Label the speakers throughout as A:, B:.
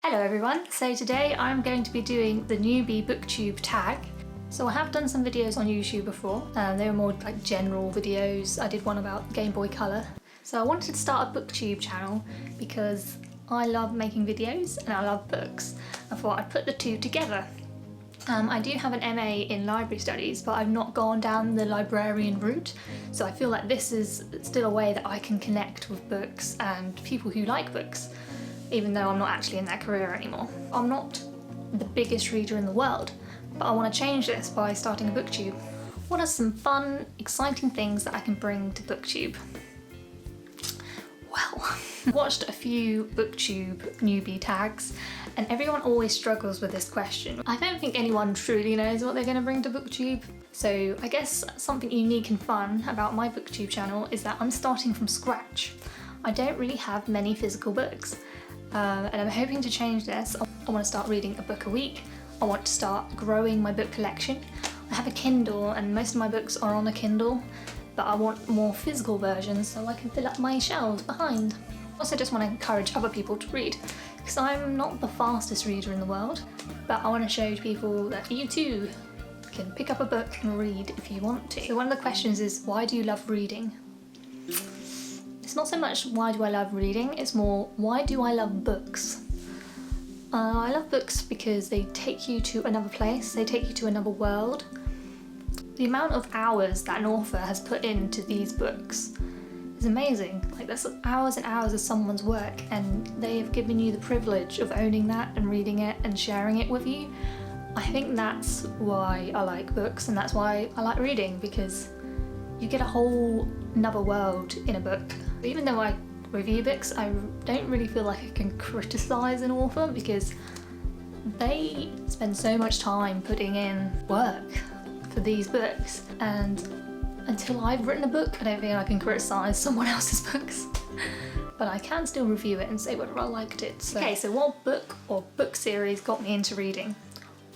A: Hello everyone, so today I'm going to be doing the newbie booktube tag. So I have done some videos on YouTube before, they were more like general videos. I did one about Game Boy Color. So I wanted to start a booktube channel because I love making videos and I love books. I thought I'd put the two together. I do have an MA in library studies, but I've not gone down the librarian route, so I feel like this is still a way that I can connect with books and people who like books, even though I'm not actually in that career anymore. I'm not the biggest reader in the world, but I want to change this by starting a booktube. What are some fun, exciting things that I can bring to booktube? Well, I watched a few booktube newbie tags and everyone always struggles with this question. I don't think anyone truly knows what they're going to bring to booktube. So I guess something unique and fun about my booktube channel is that I'm starting from scratch. I don't really have many physical books, and I'm hoping to change this. I want to start reading a book a week. I want to start growing my book collection. I have a Kindle and most of my books are on a Kindle, but I want more physical versions so I can fill up my shelves behind. I also just want to encourage other people to read, because I'm not the fastest reader in the world, but I want to show people that you too can pick up a book and read if you want to. So one of the questions is, why do you love reading? It's not so much why do I love reading, it's more why do I love books? I love books because they take you to another place, they take you to another world. The amount of hours that an author has put into these books is amazing. Like, that's hours and hours of someone's work, and they have given you the privilege of owning that and reading it and sharing it with you. I think that's why I like books, and that's why I like reading, because you get a whole another world in a book. Even though I review books, I don't really feel like I can criticise an author because they spend so much time putting in work for these books, and until I've written a book I don't think I can criticise someone else's books. But I can still review it and say whether I liked it. Okay, so what book or book series got me into reading?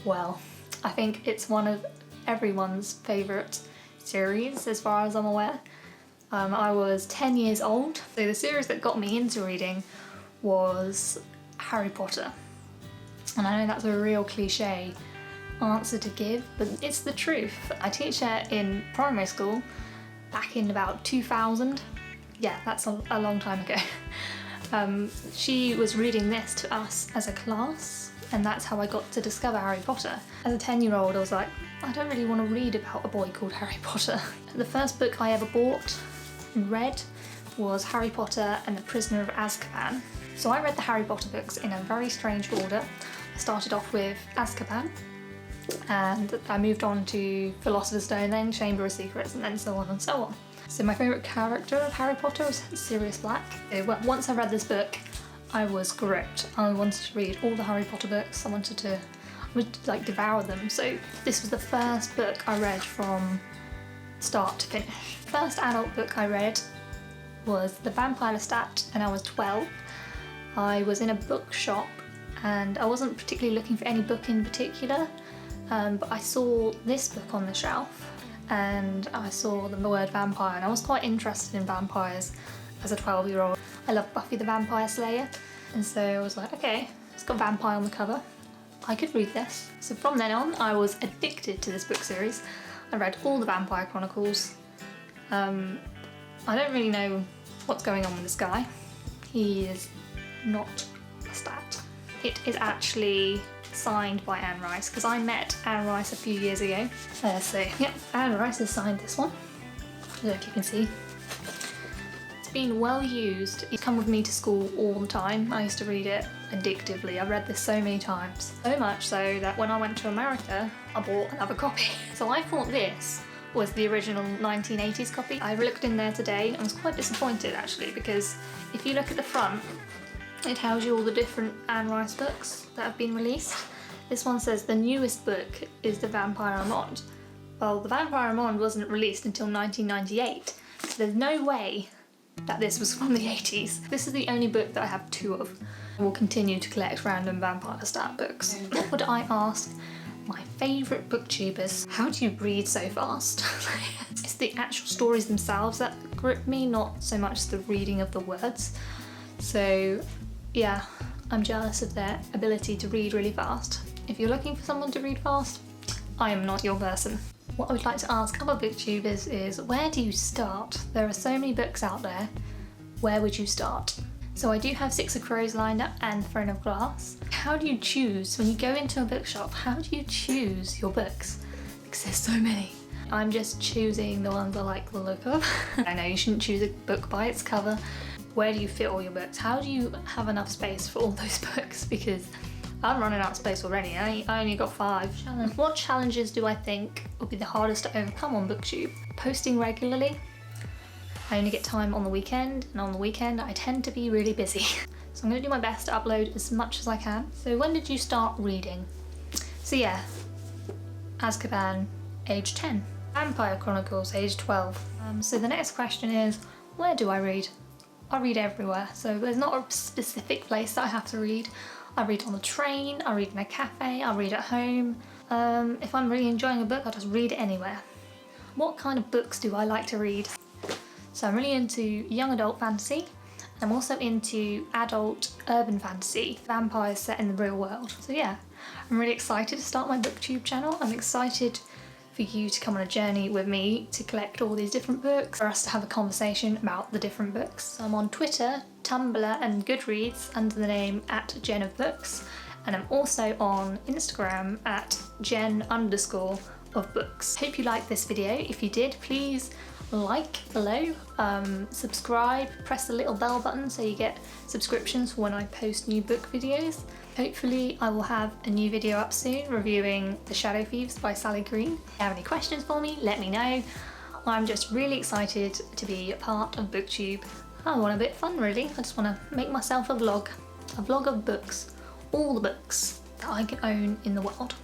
A: Well, I think it's one of everyone's favourite series as far as I'm aware. I was 10 years old, so the series that got me into reading was Harry Potter. And I know that's a real cliche answer to give, but it's the truth. I teach her in primary school back in about 2000. Yeah, that's a long time ago. She was reading this to us as a class, and that's how I got to discover Harry Potter. As a 10-year-old, I was like, I don't really want to read about a boy called Harry Potter. The first book I ever bought and read was Harry Potter and the Prisoner of Azkaban. So I read the Harry Potter books in a very strange order. I started off with Azkaban, and I moved on to Philosopher's Stone, then Chamber of Secrets, and then so on and so on. So my favourite character of Harry Potter was Sirius Black. Once I read this book, I was gripped. I wanted to read all the Harry Potter books. I would like devour them. So this was the first book I read from start to finish. The first adult book I read was The Vampire Lestat, and I was 12. I was in a bookshop and I wasn't particularly looking for any book in particular, but I saw this book on the shelf and I saw the word vampire, and I was quite interested in vampires as a 12-year-old. I love Buffy the Vampire Slayer, and so I was like, okay, it's got vampire on the cover, I could read this. So from then on I was addicted to this book series. I read all the Vampire Chronicles. I don't really know what's going on with this guy. He is not a stat. It is actually signed by Anne Rice, because I met Anne Rice a few years ago. So yeah, Anne Rice has signed this one. I don't know if you can see. It's been well used. It's come with me to school all the time. I used to read it addictively. I've read this so many times. So much so that when I went to America, I bought another copy. So I thought this was the original 1980s copy. I looked in there today and was quite disappointed actually, because if you look at the front, it tells you all the different Anne Rice books that have been released. This one says the newest book is The Vampire Armand. Well, The Vampire Armand wasn't released until 1998, so there's no way that this was from the 80s. This is the only book that I have two of. I will continue to collect random Vampire Lestat books. What would I ask my favourite booktubers? How do you read so fast? It's the actual stories themselves that grip me, not so much the reading of the words. So yeah, I'm jealous of their ability to read really fast. If you're looking for someone to read fast, I am not your person. What I would like to ask other booktubers is, where do you start? There are so many books out there. Where would you start? So I do have Six of Crows lined up and Throne of Glass. How do you choose, when you go into a bookshop, how do you choose your books? Because there's so many. I'm just choosing the ones I like the look of. I know you shouldn't choose a book by its cover. Where do you fit all your books? How do you have enough space for all those books? Because I'm running out of space already. I only got 5. What challenges do I think will be the hardest to overcome on Booktube? Posting regularly. I only get time on the weekend, and on the weekend I tend to be really busy. So I'm going to do my best to upload as much as I can. So when did you start reading? So yeah, Azkaban, age 10. Vampire Chronicles, age 12. So the next question is, where do I read? I read everywhere, so there's not a specific place that I have to read. I read on the train, I read in a cafe, I read at home. If I'm really enjoying a book, I'll just read it anywhere. What kind of books do I like to read? So I'm really into young adult fantasy. I'm also into adult urban fantasy, vampires set in the real world. So yeah, I'm really excited to start my booktube channel. I'm excited for you to come on a journey with me to collect all these different books, for us to have a conversation about the different books. So I'm on Twitter, Tumblr and Goodreads under the name @JenOfBooks, and I'm also on Instagram @Jen_of_books. Hope you liked this video. If you did, please like below, subscribe, press the little bell button so you get subscriptions for when I post new book videos. Hopefully I will have a new video up soon reviewing The Shadow Thieves by Sally Green. If you have any questions for me, let me know. I'm just really excited to be a part of Booktube. I want a bit of fun really. I just want to make myself a vlog of books, all the books that I can own in the world.